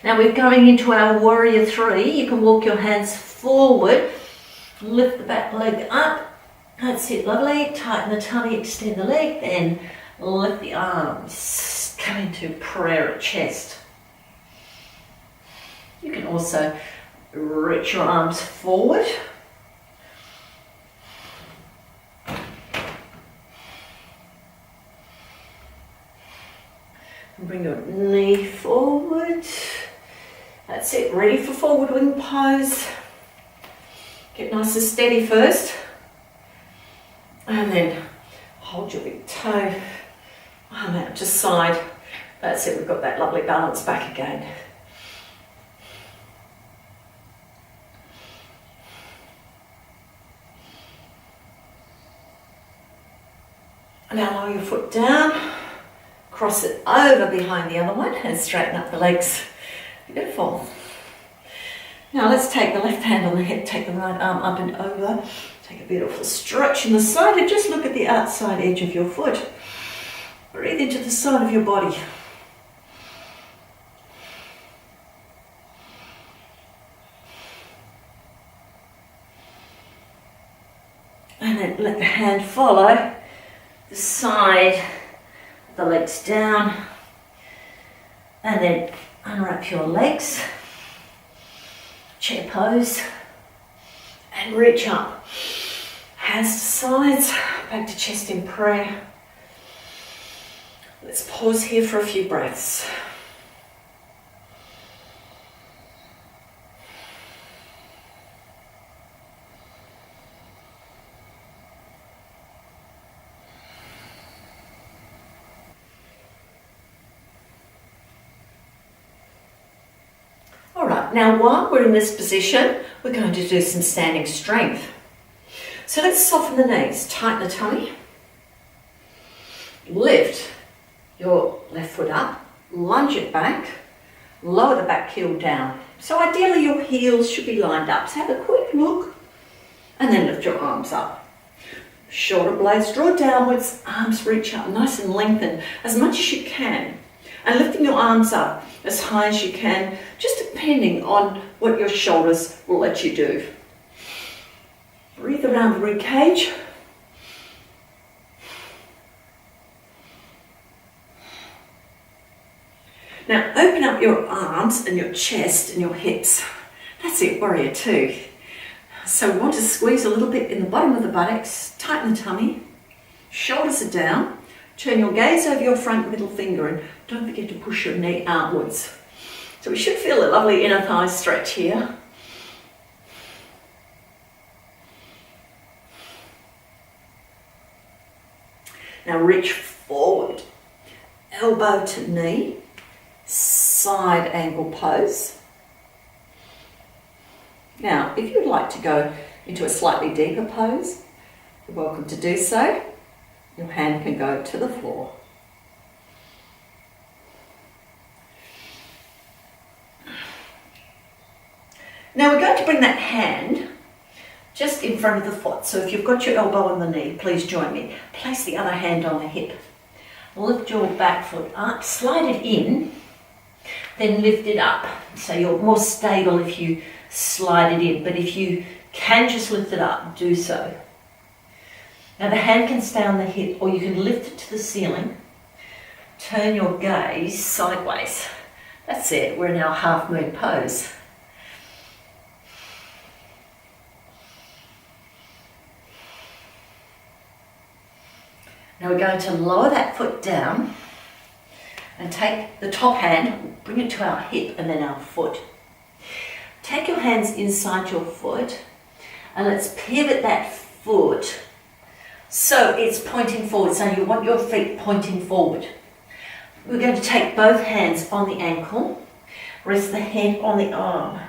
B: Now we're going into our warrior three. You can walk your hands forward. Lift the back leg up. That's it, lovely. Tighten the tummy, extend the leg, then lift the arms. Come into prayer at chest. You can also reach your arms forward. And bring your knee forward. That's it, ready for forward wing pose.
A: Nice and steady first. And then hold your big toe, arm out to side. That's it, we've got that lovely balance back again. Now lower your foot down, cross it over behind the other one and straighten up the legs. Beautiful. Now let's take the left hand on the hip, take the right arm up and over. Take a beautiful stretch in the side and just look at the outside edge of your foot. Breathe into the side of your body. And then let the hand follow the side, the legs down, and then unwrap your legs, chair pose, and reach up. Hands to sides, back to chest in prayer. Let's pause here for a few breaths. All right, now while we're in this position, we're going to do some standing strength. So let's soften the knees, tighten the tummy, lift your left foot up, lunge it back, lower the back heel down. So ideally your heels should be lined up. So have a quick look and then lift your arms up. Shoulder blades draw downwards, arms reach up nice and lengthen as much as you can. And lifting your arms up as high as you can, just depending on what your shoulders will let you do. Breathe around the rib cage. Now open up your arms and your chest and your hips. That's it, warrior two. So we want to squeeze a little bit in the bottom of the buttocks, tighten the tummy, shoulders are down, turn your gaze over your front middle finger and don't forget to push your knee outwards. So we should feel a lovely inner thigh stretch here. Now reach forward, elbow to knee, side angle pose. Now, if you'd like to go into a slightly deeper pose, you're welcome to do so. Your hand can go to the floor. Now we're going to bring that hand just in front of the foot. So if you've got your elbow on the knee, please join me. Place the other hand on the hip. Lift your back foot up, slide it in, then lift it up. So you're more stable if you slide it in, but if you can just lift it up, do so. Now the hand can stay on the hip or you can lift it to the ceiling. Turn your gaze sideways. That's it, we're in our half moon pose. Now we're going to lower that foot down and take the top hand, bring it to our hip and then our foot. Take your hands inside your foot and let's pivot that foot so it's pointing forward. So you want your feet pointing forward. We're going to take both hands on the ankle, rest the head on the arm.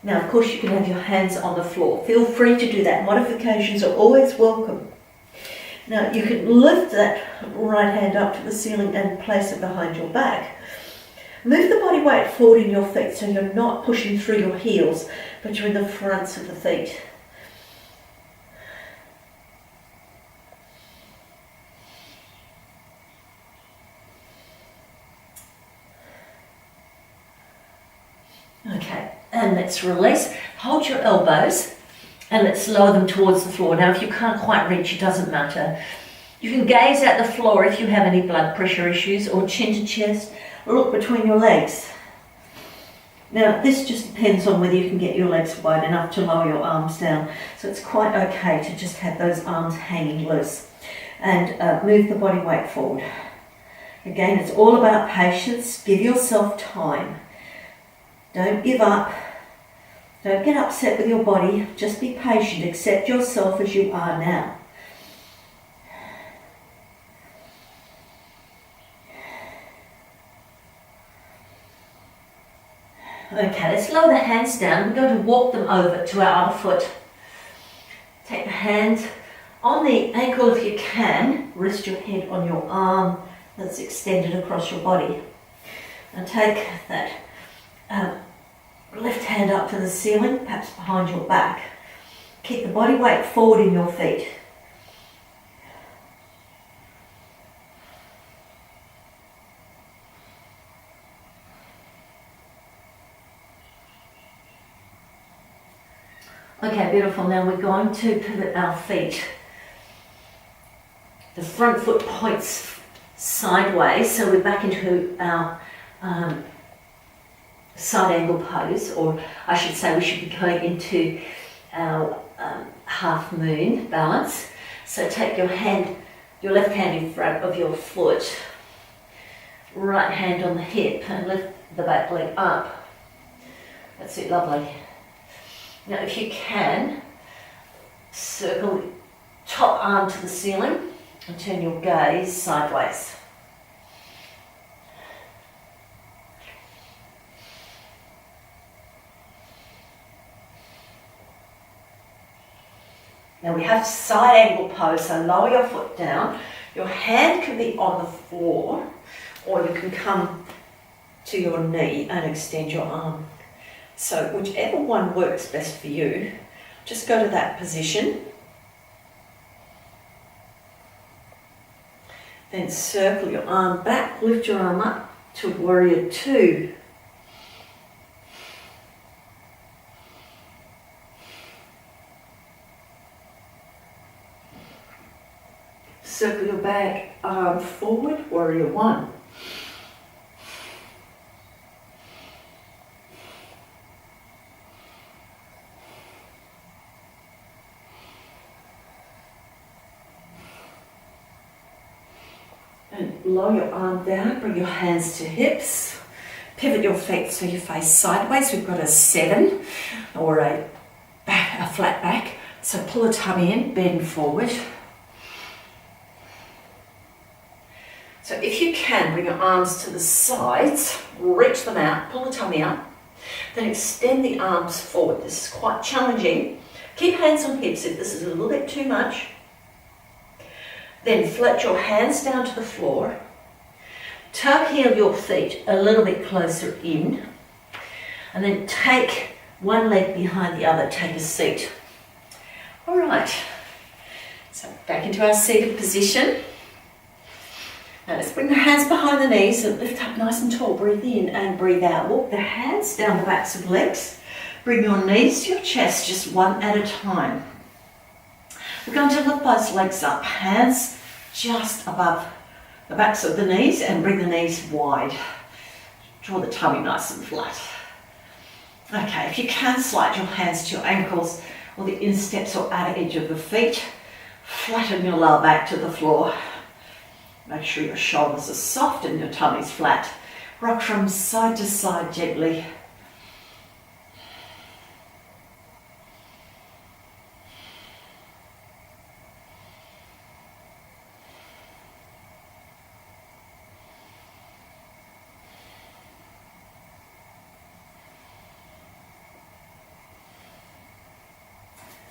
A: Now of course you can have your hands on the floor. Feel free to do that. Modifications are always welcome. Now you can lift that right hand up to the ceiling and place it behind your back. Move the body weight forward in your feet so you're not pushing through your heels, but you're in the fronts of the feet. Okay, and let's release. Hold your elbows. And let's lower them towards the floor. Now if you can't quite reach, it doesn't matter. You can gaze at the floor if you have any blood pressure issues or chin to chest. Look between your legs. Now this just depends on whether you can get your legs wide enough to lower your arms down. So it's quite okay to just have those arms hanging loose. And move the body weight forward. Again, it's all about patience. Give yourself time. Don't give up.
B: Don't get upset with your body, just be patient, accept yourself as you are now. Okay, let's lower the hands down. We're going to walk them over to our other foot. Take the hand on the ankle if you can. Rest your head on your arm that's extended across your body. And take that left hand up to the ceiling, perhaps behind your back. Keep the body weight forward in your feet. Okay, beautiful. Now we're going to pivot our feet. The front foot points sideways, so we're back into our side angle pose, or I should say we should be going into our half moon balance. So take your left hand in front of your foot, right hand on the hip, and lift the back leg up. That's it, lovely. Now if you can, circle the top arm to the ceiling and turn your gaze sideways. Now we have side angle pose, so lower your foot down. Your hand can be on the floor, or you can come to your knee and extend your arm. So whichever one works best for you, just go to that position. Then circle your arm back, lift your arm up to warrior two. Circle your back arm forward, warrior one. And lower your arm down, bring your hands to hips. Pivot your feet so you face sideways. We've got a 7 or a flat back. So pull the tummy in, bend forward. So if you can, bring your arms to the sides, reach them out, pull the tummy up, then extend the arms forward. This is quite challenging. Keep hands on hips if this is a little bit too much. Then flat your hands down to the floor. Tuck heel your feet a little bit closer in. And then take one leg behind the other, take a seat. All right, so back into our seated position. Now let's bring the hands behind the knees and lift up nice and tall. Breathe in and breathe out. Walk the hands down the backs of legs. Bring your knees to your chest, just one at a time. We're going to lift those legs up, hands just above the backs of the knees, and bring the knees wide. Draw the tummy nice and flat. Okay, if you can, slide your hands to your ankles or the insteps or outer edge of the feet. Flatten your lower back to the floor. Make sure your shoulders are soft and your tummy's flat. Rock from side to side gently.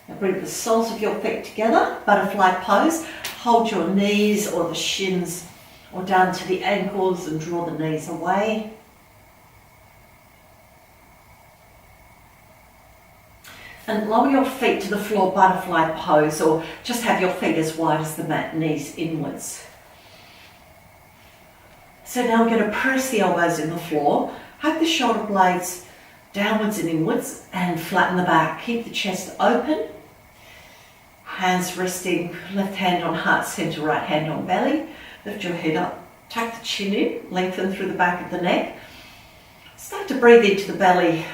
B: Now bring the soles of your feet together, butterfly pose. Hold your knees or the shins or down to the ankles and draw the knees away. And lower your feet to the floor, butterfly pose, or just have your feet as wide as the mat, knees inwards. So now we're going to press the elbows in the floor, hug the shoulder blades downwards and inwards, and flatten the back. Keep the chest open. Hands resting, left hand on heart center, right hand on belly. Lift your head up, tuck the chin in, lengthen through the back of the neck. Start to breathe into the belly.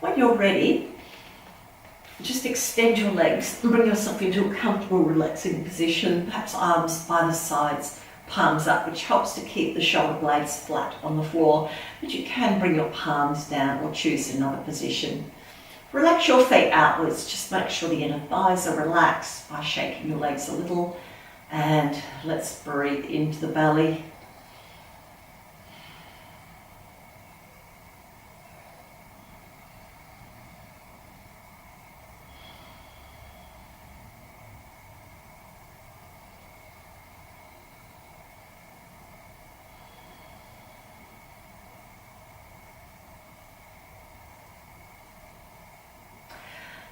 B: When you're ready, just extend your legs and bring yourself into a comfortable, relaxing position, perhaps arms by the sides, palms up, which helps to keep the shoulder blades flat on the floor, but you can bring your palms down or choose another position. Relax your feet outwards, just make sure the inner thighs are relaxed by shaking your legs a little, and let's breathe into the belly.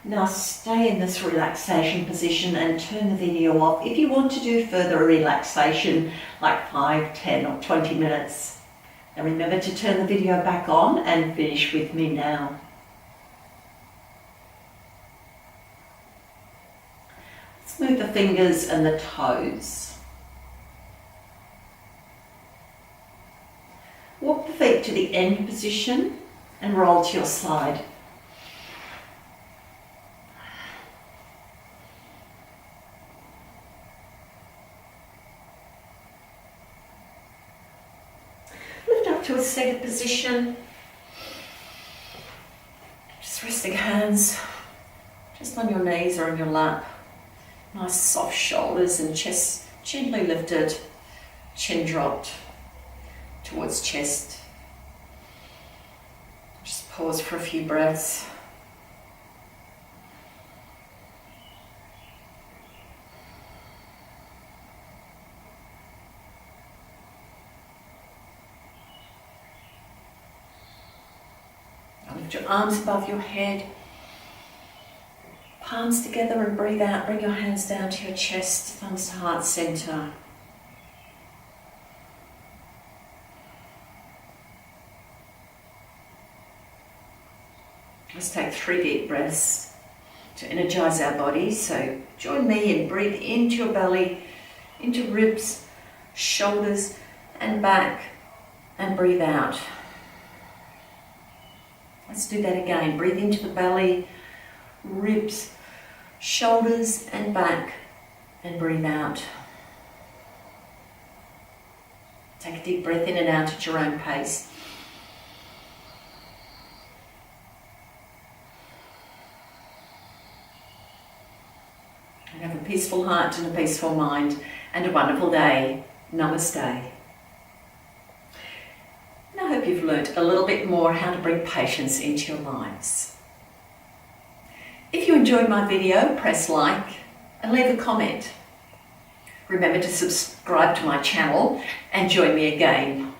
B: Now stay in this relaxation position and turn the video off if you want to do further relaxation, like 5, 10 or 20 minutes. And remember to turn the video back on and finish with me now. Let's move the fingers and the toes. Walk the feet to the end position and roll to your side. To a seated position. Just resting hands just on your knees or on your lap. Nice soft shoulders and chest gently lifted, chin dropped towards chest. Just pause for a few breaths. Lift your arms above your head, palms together and breathe out. Bring your hands down to your chest, thumbs to heart center. Let's take 3 deep breaths to energize our bodies. So join me and breathe into your belly, into ribs, shoulders and back, and breathe out. Let's do that again. Breathe into the belly, ribs, shoulders and back, and breathe out. Take a deep breath in and out at your own pace. And have a peaceful heart and a peaceful mind and a wonderful day. Namaste. I hope you've learnt a little bit more how to bring patience into your lives. If you enjoyed my video, press like and leave a comment. Remember to subscribe to my channel and join me again